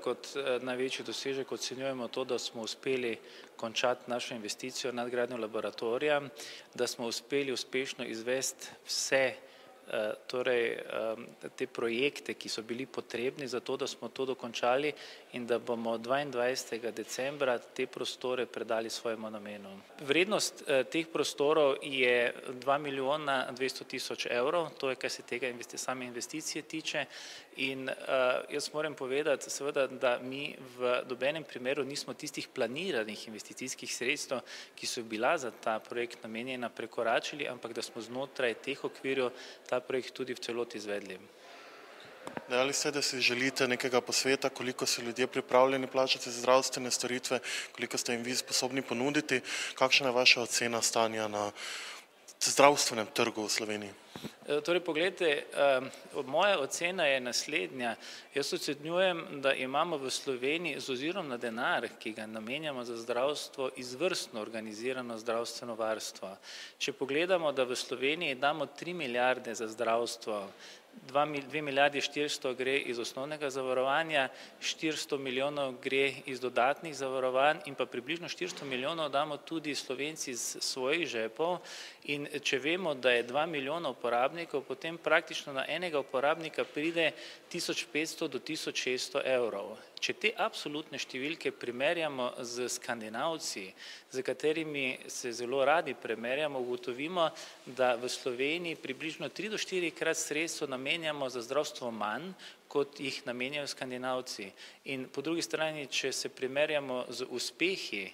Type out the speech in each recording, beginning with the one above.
kot največji dosežek ocenjujemo to, da smo uspeli končati našo investicijo nadgradnjo laboratorija, da smo uspeli uspešno izvesti vse te projekte, ki so bili potrebni za to, da smo to dokončali in da bomo 22. decembra te prostore predali svojemu namenu. Vrednost teh prostorov je 2 milijona 200 tisoč evrov, to je, kar se tega same investicije tiče, in jaz moram povedati, seveda, da mi v nobenem primeru nismo tistih planiranih investicijskih sredstev, ki so bila za ta projekt namenjena, prekoračili, ampak da smo znotraj teh okvirjev ta projekt tudi v celoti izvedli. Dejali ste, da si želite nekega posveta, koliko so ljudje pripravljeni plačati za zdravstvene storitve, koliko ste jim vi sposobni ponuditi, kakšna je vaša ocena stanja na zdravstvenem trgu v Sloveniji? Torej, poglejte, moja ocena je naslednja. Jaz ocenjujem, da imamo v Sloveniji z ozirom na denar, ki ga namenjamo za zdravstvo, izvrstno organizirano zdravstveno varstvo. Če pogledamo, da v Sloveniji damo 3 milijarde za zdravstvo, 2 milijardi 400 gre iz osnovnega zavarovanja, 400 milijonov gre iz dodatnih zavarovanj in pa približno 400 milijonov damo tudi Slovenci iz svojih žepov, in če vemo, da je 2 milijona uporabnikov, potem praktično na enega uporabnika pride 1500 do 1600 evrov. Če te absolutne številke primerjamo z Skandinavci, z katerimi se zelo radi primerjamo, ugotovimo, da v Sloveniji približno 3 do 4 krat sredstev namenjamo za zdravstvo manj, kot jih namenjajo Skandinavci. In po drugi strani, če se primerjamo z uspehi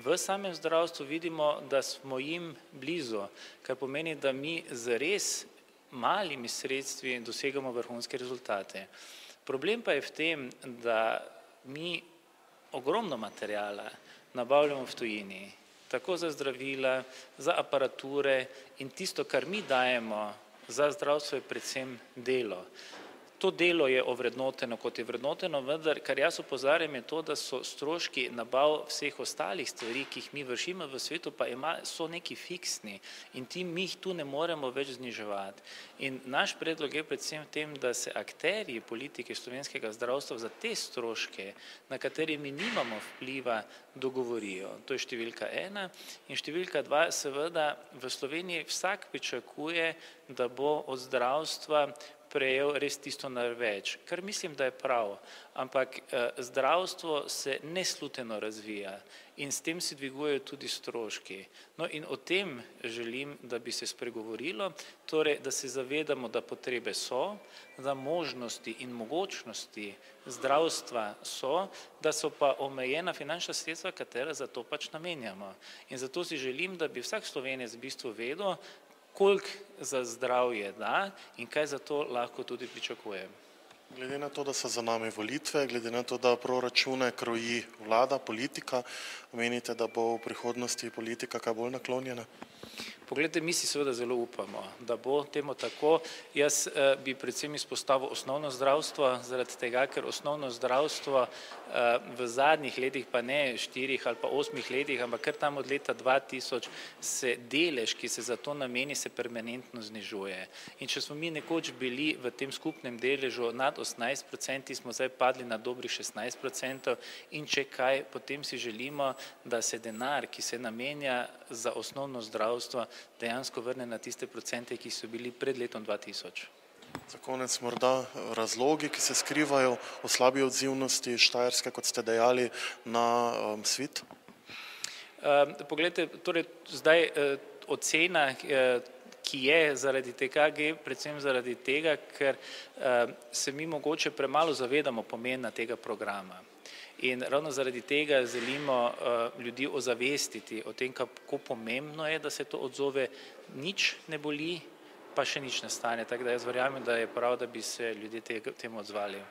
v samem zdravstvu, vidimo, da smo jim blizu, kar pomeni, da mi z res malimi sredstvi dosegamo vrhunske rezultate. Problem pa je v tem, da mi ogromno materijala nabavljamo v tujini, tako za zdravila, za aparature, in tisto, kar mi dajemo za zdravstvo, je predvsem delo. To delo je ovrednoteno, kot je vrednoteno, vendar, kar jaz opozarjam, je to, da so stroški nabav vseh ostalih stvari, ki jih mi vršimo v svetu, pa so neki fiksni, in mi jih tu ne moremo več zniževati. In naš predlog je predvsem v tem, da se akterji politike slovenskega zdravstva za te stroške, na katere mi nimamo vpliva, dogovorijo. To je številka 1. In številka 2, seveda, v Sloveniji vsak pričakuje, da bo od zdravstva prejel res tisto največ, kar mislim, da je prav, ampak zdravstvo se nesluteno razvija in s tem se dvigujejo tudi stroški. No, in o tem želim, da bi se spregovorilo, torej, da se zavedamo, da potrebe so, da možnosti in mogočnosti zdravstva so, da so pa omejena finančna sredstva, katera za to pač namenjamo. In zato si želim, da bi vsak Slovenec v bistvu vedel, koliko za zdravje da in kaj za to lahko tudi pričakuje. Glede na to, da so za nami volitve, glede na to, da proračune kroji vlada, politika, menite, da bo v prihodnosti politika kaj bolj naklonjena? Poglejte, mi si seveda zelo upamo, da bo temu tako. Jaz bi predvsem izpostavil osnovno zdravstvo, zaradi tega, ker osnovno zdravstvo v zadnjih letih, pa ne 4 ali pa 8 letih, ampak kar tam od leta 2000 se delež, ki se za to nameni, se permanentno znižuje. In če smo mi nekoč bili v tem skupnem deležu nad 18%, smo zdaj padli na dobrih 16%, in če kaj, potem si želimo, da se denar, ki se namenja za osnovno zdravstvo, dejansko vrne na tiste procente, ki so bili pred letom 2000. Za konec morda razlogi, ki se skrivajo v slabi odzivnosti Štajerske, kot ste dejali, na svit? Poglejte, torej zdaj ocena, ki je zaradi tega, predvsem zaradi tega, ker se mi mogoče premalo zavedamo pomena tega programa. In ravno zaradi tega želimo ljudi ozavestiti o tem, kako pomembno je, da se to odzove, nič ne boli, pa še nič ne stane. Tako da jaz verjamem, da je prav, da bi se ljudje temu odzvali.